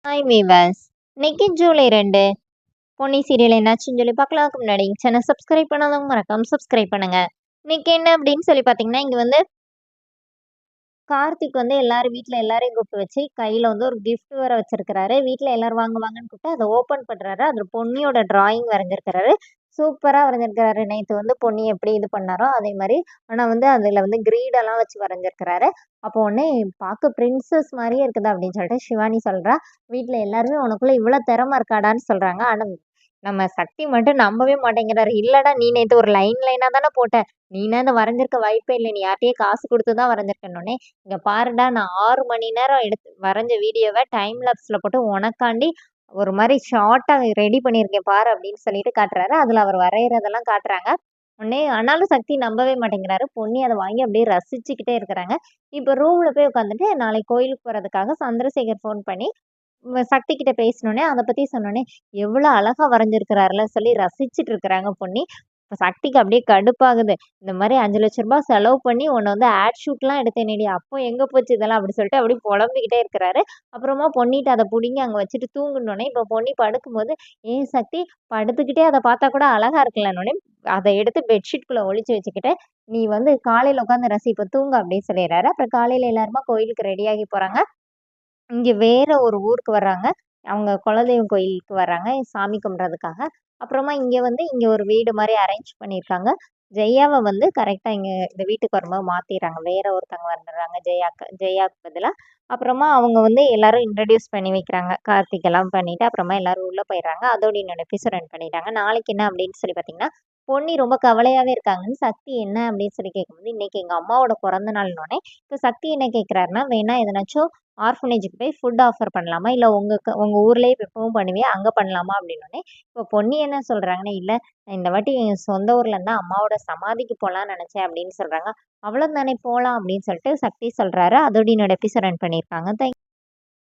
Hi viewers. இன்னைக்கு July 2 Ponni serial என்னாச்சுன்னு சொல்லி பார்க்கலாம்க்கு முன்னாடி சேனல் சப்ஸ்கிரைப் பண்ணாதவங்க மறக்காம சப்ஸ்கிரைப் பண்ணுங்க. இன்னைக்கு என்ன அப்படின்னு சொல்லி பார்த்தீங்கன்னா, இங்க வந்து கார்த்திக் வந்து எல்லாரும் வீட்ல எல்லாரையும் கூப்பிட்டு வச்சு கையில வந்து ஒரு கிஃப்ட் வேற வச்சிருக்கிறாரு. வீட்ல எல்லாரும் வாங்க வாங்கன்னு கூப்பிட்டு அதை ஓப்பன் பண்றாரு. அதுல பொன்னியோட டிராயிங் வரைஞ்சிருக்கிறாரு. சூப்பரா வரைஞ்சிருக்கிறாரு. நேத்து வந்து பொன்னி எப்படி இது பண்ணாரோ அதே மாதிரி. ஆனா வந்து அதுல வந்து கிரீடெல்லாம் வச்சு வரைஞ்சிருக்கிறாரு. அப்போ உடனே பார்க்க பிரின்சஸ் மாதிரியே இருக்குது அப்படின்னு சொல்லிட்டு சிவானி சொல்றா. வீட்ல எல்லாருமே உனக்குள்ள இவ்வளவு திறமை இருக்காடான்னு சொல்றாங்க. ஆனா நம்ம சக்தி மட்டும் நம்பவே மாட்டேங்கிறாரு. இல்லடா நீ நேத்து ஒரு லைனா தானே போட்ட. நீனா இதை வரைஞ்சிருக்க வாய்ப்பே இல்லை. நீ யார்ட்டயே காசு கொடுத்து தான் வரைஞ்சிருக்கணுன்னே. இங்க பாருடா நான் 6 மணி நேரம் எடுத்து வரைஞ்ச வீடியோவை டைம் லேப்ஸ்ல போட்டு உனக்காண்டி ஒரு மாதிரி ஷார்ட்டா ரெடி பண்ணியிருக்கேன் பாரு அப்படின்னு சொல்லிட்டு காட்டுறாரு. அதுல அவர் வரைகிறதெல்லாம் காட்டுறாங்க. உடனே ஆனாலும் சக்தி நம்பவே மாட்டேங்கிறாரு. பொன்னி அதை வாங்கி அப்படியே ரசிச்சுக்கிட்டே இருக்கிறாங்க. இப்ப ரூம்ல போய் உட்காந்துட்டு நாளைக்கு கோயிலுக்கு போறதுக்காக சந்திரசேகர் ஃபோன் பண்ணி சக்தி கிட்ட பேசினோடனே அதை பத்தி சொன்னோடனே எவ்வளவு அழகா வரைஞ்சிருக்கிறாருல சொல்லி ரசிச்சுட்டு இருக்கிறாங்க பொன்னி. இப்ப சக்திக்கு அப்படியே கடுப்பாகுது. இந்த மாதிரி 5 லட்சம் ரூபாய் செலவு பண்ணி உன்னை வந்து ஆட் ஷூட்லாம் எடுத்தேனேடி, அப்போ எங்க போச்சு இதெல்லாம் அப்படி சொல்லிட்டு அப்படியே புலம்பிக்கிட்டே இருக்கிறாரு. அப்புறமா பொன்னிட்டு அதை பிடிங்கி அங்க வச்சுட்டு தூங்குனோடனே இப்ப பொன்னி படுக்கும்போது, ஏன் சக்தி படுத்துக்கிட்டே அதை பார்த்தா கூட அழகா இருக்குல்லன்னோடனே அதை எடுத்து பெட்ஷீட்குள்ள ஒளிச்சு வச்சுக்கிட்டு, நீ வந்து காலையில உட்காந்து ரசி, இப்ப தூங்க அப்படின்னு சொல்லிடுறாரு. அப்புறம் காலையில எல்லாருமா கோயிலுக்கு ரெடியாகி போறாங்க. இங்க வேற ஒரு ஊருக்கு வர்றாங்க. அவங்க குலதெய்வம் கோயிலுக்கு வர்றாங்க, சாமி கும்பிடுறதுக்காக. அப்புறமா இங்க ஒரு வீடு மாரி அரேஞ்ச் பண்ணியிருக்காங்க. ஜெயாவ வந்து கரெக்ட்டா இங்க இந்த வீட்டுக்கு வரும்போது மாத்திர்றாங்க. வேற ஒருத்தவங்க வந்துர்றாங்க ஜெயாக்கு பதிலா. அப்புறமா அவங்க வந்து எல்லாரும் இன்ட்ரோடியூஸ் பண்ணி வைக்கிறாங்க. கார்த்திக் எல்லாம் பண்ணிட்டு, அப்புறமா எல்லாரும் உள்ள போயிர்றாங்க. அதோட இன்னொரு எபிசோட் ரன் பண்ணிட்டாங்க. நாளைக்கு என்ன அப்படின்னு சொல்லி பார்த்தீங்கன்னா, பொன்னி ரொம்ப கவலையாவே இருக்காங்கன்னு சக்தி என்ன அப்படின்னு சொல்லி கேட்கும்போது, இன்னைக்கு எங்க அம்மாவோட பிறந்த நாள்னோனே, இப்ப சக்தி என்ன கேட்கிறாருன்னா, வேணா எதனாச்சும் ஆர்ஃபனேஜுக்கு போய் ஃபுட் ஆஃபர் பண்ணலாமா? இல்ல உங்க ஊர்லயே இப்ப எப்பவும் பண்ணுவியே அங்க பண்ணலாமா? அப்படின்னோனே, இப்போ பொன்னி என்ன சொல்றாங்கன்னா, இல்ல நான் இந்த வாட்டி என் சொந்த ஊர்ல இருந்தா அம்மாவோட சமாதிக்கு போலான்னு நெனச்சேன் அப்படின்னு சொல்றாங்க. அவ்வளவுதானே போலாம் அப்படின்னு சொல்லிட்டு சக்தி சொல்றாரு. அதோட என்னோட எபிசோட் ரன் பண்ணியிருக்காங்க.